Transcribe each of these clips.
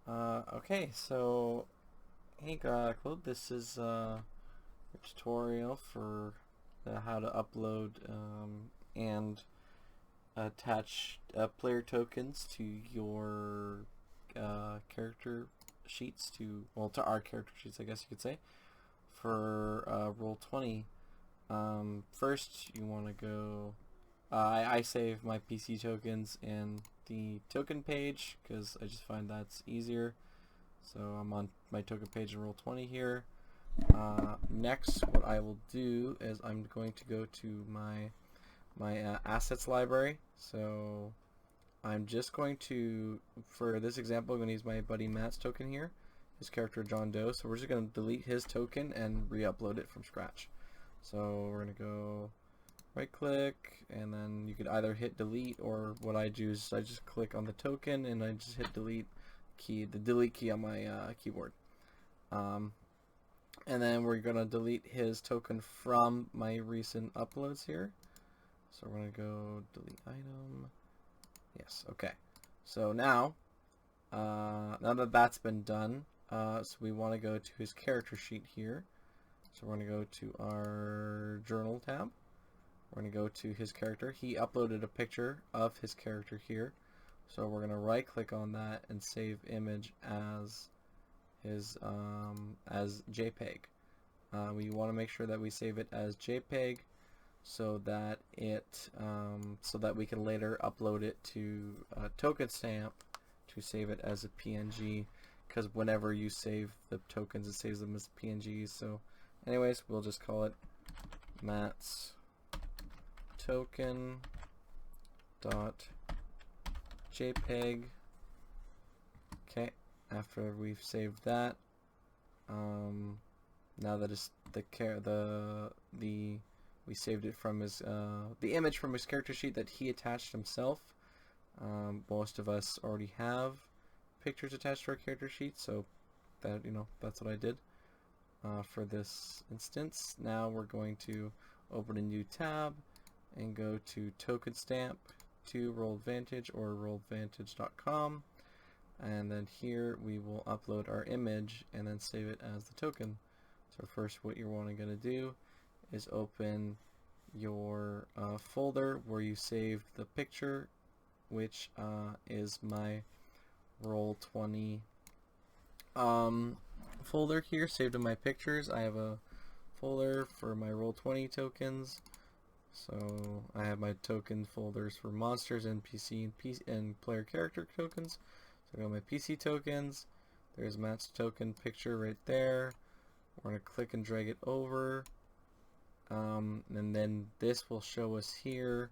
Okay, so hey Claude, this is a tutorial for how to upload and attach player tokens to your character sheets to our character sheets, I guess you could say, for Roll20. First, you want to go. I save my PC tokens in the token page because I just find that's easier. So I'm on my token page in Roll20 here. Next, what I will do is I'm going to go to my assets library. So I'm just going to, for this example, I'm going to use my buddy Matt's token here, his character John Doe. So we're just going to delete his token and re-upload it from scratch. So we're going to go right click, and then you could either hit delete, or what I do is I just click on the token and I just hit delete key, the delete key on my keyboard. And then we're going to delete his token from my recent uploads here. So we're going to go delete item. Yes, okay. So now that that's been done, so we want to go to his character sheet here. So we're going to go to our journal tab. We're going to go to his character. He uploaded a picture of his character here. So we're going to right click on that and save image as his as JPEG. We want to make sure that we save it as JPEG so that we can later upload it to Token Stamp to save it as a PNG, because whenever you save the tokens, it saves them as PNGs. So anyways, we'll just call it Matt's token dot JPEG. Okay, after we've saved that, now that it's we saved it from his the image from his character sheet that he attached himself. Most of us already have pictures attached to our character sheet, so that that's what I did for this instance. Now we're going to open a new tab and go to Token Stamp to Roll20 or Roll20.com, and then here we will upload our image and then save it as the token. So first, what you're going to do is open your folder where you saved the picture, which is my Roll20 folder here, saved in my pictures. I have a folder for my Roll20 tokens. So I have my token folders for monsters and PC and player character tokens. So I got my PC tokens. There's Matt's token picture right there. We're going to click and drag it over. And then this will show us here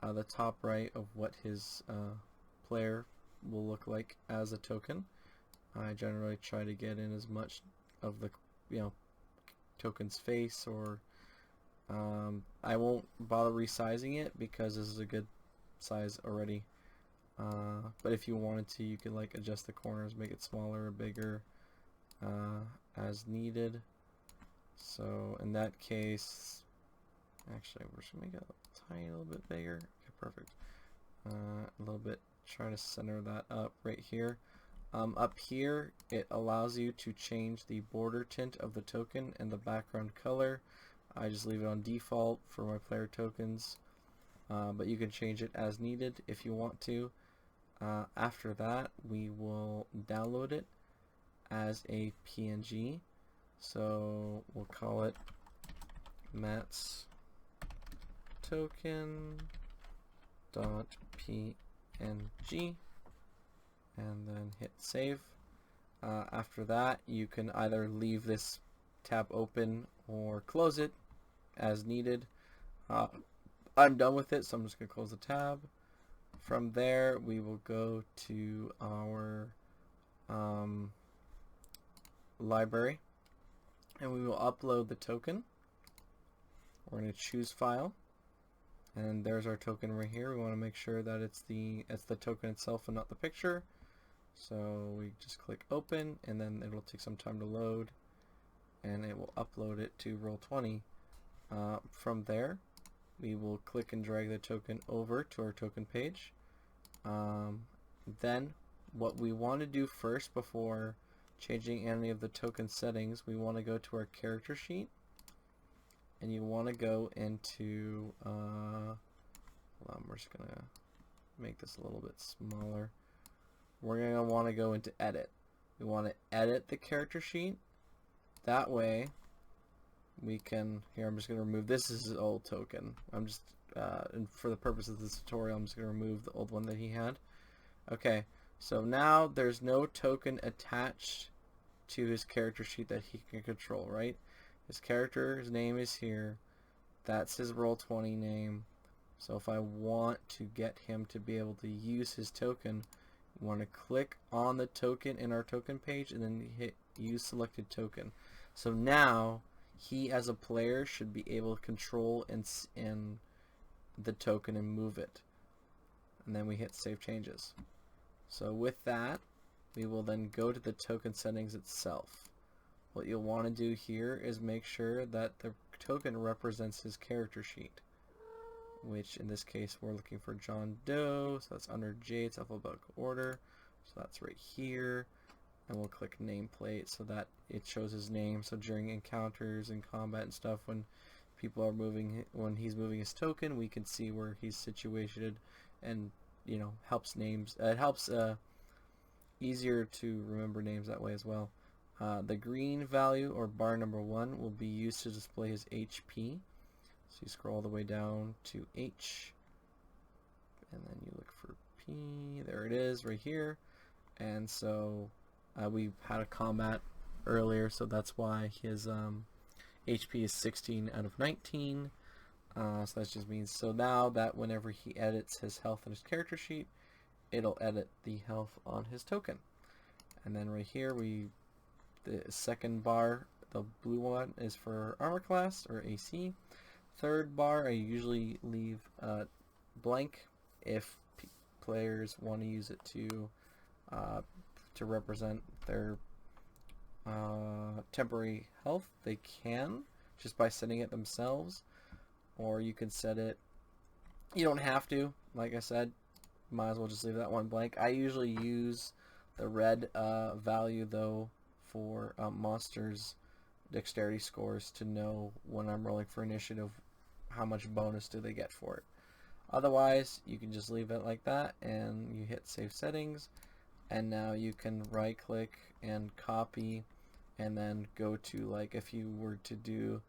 the top right of what his player will look like as a token. I generally try to get in as much of the token's face, or I won't bother resizing it because this is a good size already. But if you wanted to, you could like adjust the corners, make it smaller or bigger as needed. So in that case, actually, we should make it a tiny little bit bigger. Okay, perfect. A little bit. Try to center that up right here. Up here, it allows you to change the border tint of the token and the background color. I just leave it on default for my player tokens, but you can change it as needed if you want to. After that, we will download it as a PNG. So we'll call it Matt's token dot PNG, and then hit save. After that, you can either leave this tab open or close it as needed. I'm done with it, so I'm just going to close the tab. From there, we will go to our library, and we will upload the token. We're going to choose file, and there's our token right here. We want to make sure that it's the token itself and not the picture. So we just click open, and then it'll take some time to load, and it will upload it to Roll20. From there, we will click and drag the token over to our token page. Then what we want to do first before changing any of the token settings, we want to go to our character sheet, and you want to go into hold on, we're just gonna make this a little bit smaller. We're gonna want to go into edit. We want to edit the character sheet. That way we can, here I'm just going to remove, this is his old token. I'm just and for the purpose of this tutorial, I'm just going to remove the old one that he had. Okay, so now there's no token attached to his character sheet that he can control, right? His character's name is here. That's his Roll20 name. So if I want to get him to be able to use his token, you want to click on the token in our token page and then hit use selected token. So now he as a player should be able to control and the token and move it. And then we hit save changes. So with that, we will then go to the token settings itself. What you'll want to do here is make sure that the token represents his character sheet, which in this case we're looking for John Doe, so that's under J, it's alphabetical order, so that's right here, and we'll click nameplate so that it shows his name. So during encounters and combat and stuff, when people are moving, when he's moving his token, we can see where he's situated, and you know, helps names. It helps easier to remember names that way as well. The green value or bar number 1 will be used to display his HP. So you scroll all the way down to H, and then you look for P. There it is, right here. And so we had a combat earlier, so that's why his HP is 16 out of 19. So that just means, so now that whenever he edits his health in his character sheet, it'll edit the health on his token. And then right here, the second bar, the blue one, is for armor class or AC. Third bar, I usually leave blank if players want to use it to represent their temporary health. They can just by setting it themselves, or you can set it. You don't have to. Like I said, might as well just leave that one blank. I usually use the red value though for monsters' dexterity scores to know when I'm rolling for initiative how much bonus do they get for it. Otherwise, you can just leave it like that, and you hit save settings, and now you can right click and copy, and then go to, like, if you were to do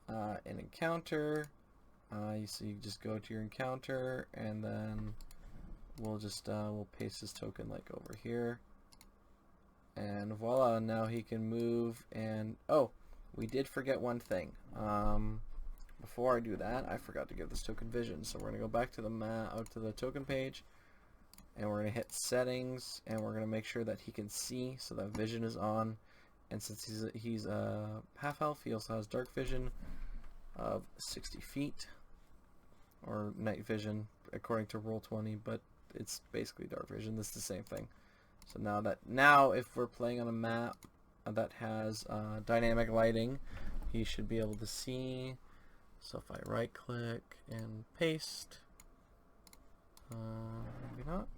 an encounter, so you just go to your encounter, and then we'll just we'll paste this token like over here, and voila, now he can move. And oh, we did forget one thing. Before I do that, I forgot to give this token vision. So we're gonna go back to the to the token page, and we're gonna hit settings, and we're gonna make sure that he can see, so that vision is on. And since he's half health, he also has dark vision of 60 feet, or night vision according to Roll20, but it's basically dark vision. This is the same thing. So now if we're playing on a map that has dynamic lighting, he should be able to see. So if I right click and paste, maybe not.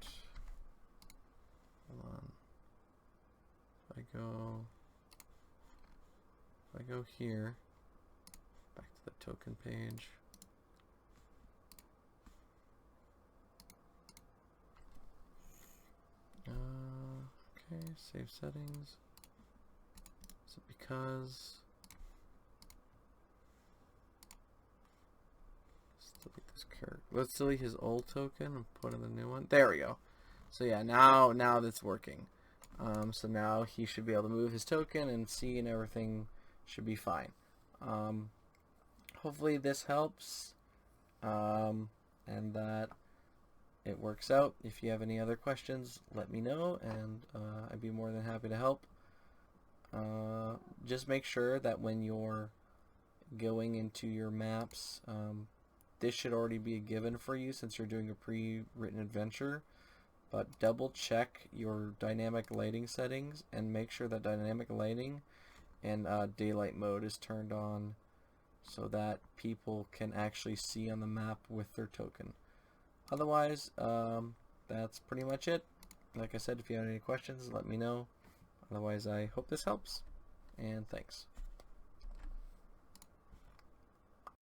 Hold on. If I go here, back to the token page. Okay, save settings. So because delete this character. Let's delete his old token and put in the new one. There we go. So yeah, now that's working. So now he should be able to move his token and see, and everything should be fine. Hopefully this helps, and that it works out. If you have any other questions, let me know, and I'd be more than happy to help. Just make sure that when you're going into your maps, this should already be a given for you since you're doing a pre-written adventure, but double check your dynamic lighting settings and make sure that dynamic lighting and daylight mode is turned on so that people can actually see on the map with their token. Otherwise, that's pretty much it. Like I said, if you have any questions, let me know. Otherwise, I hope this helps, and thanks.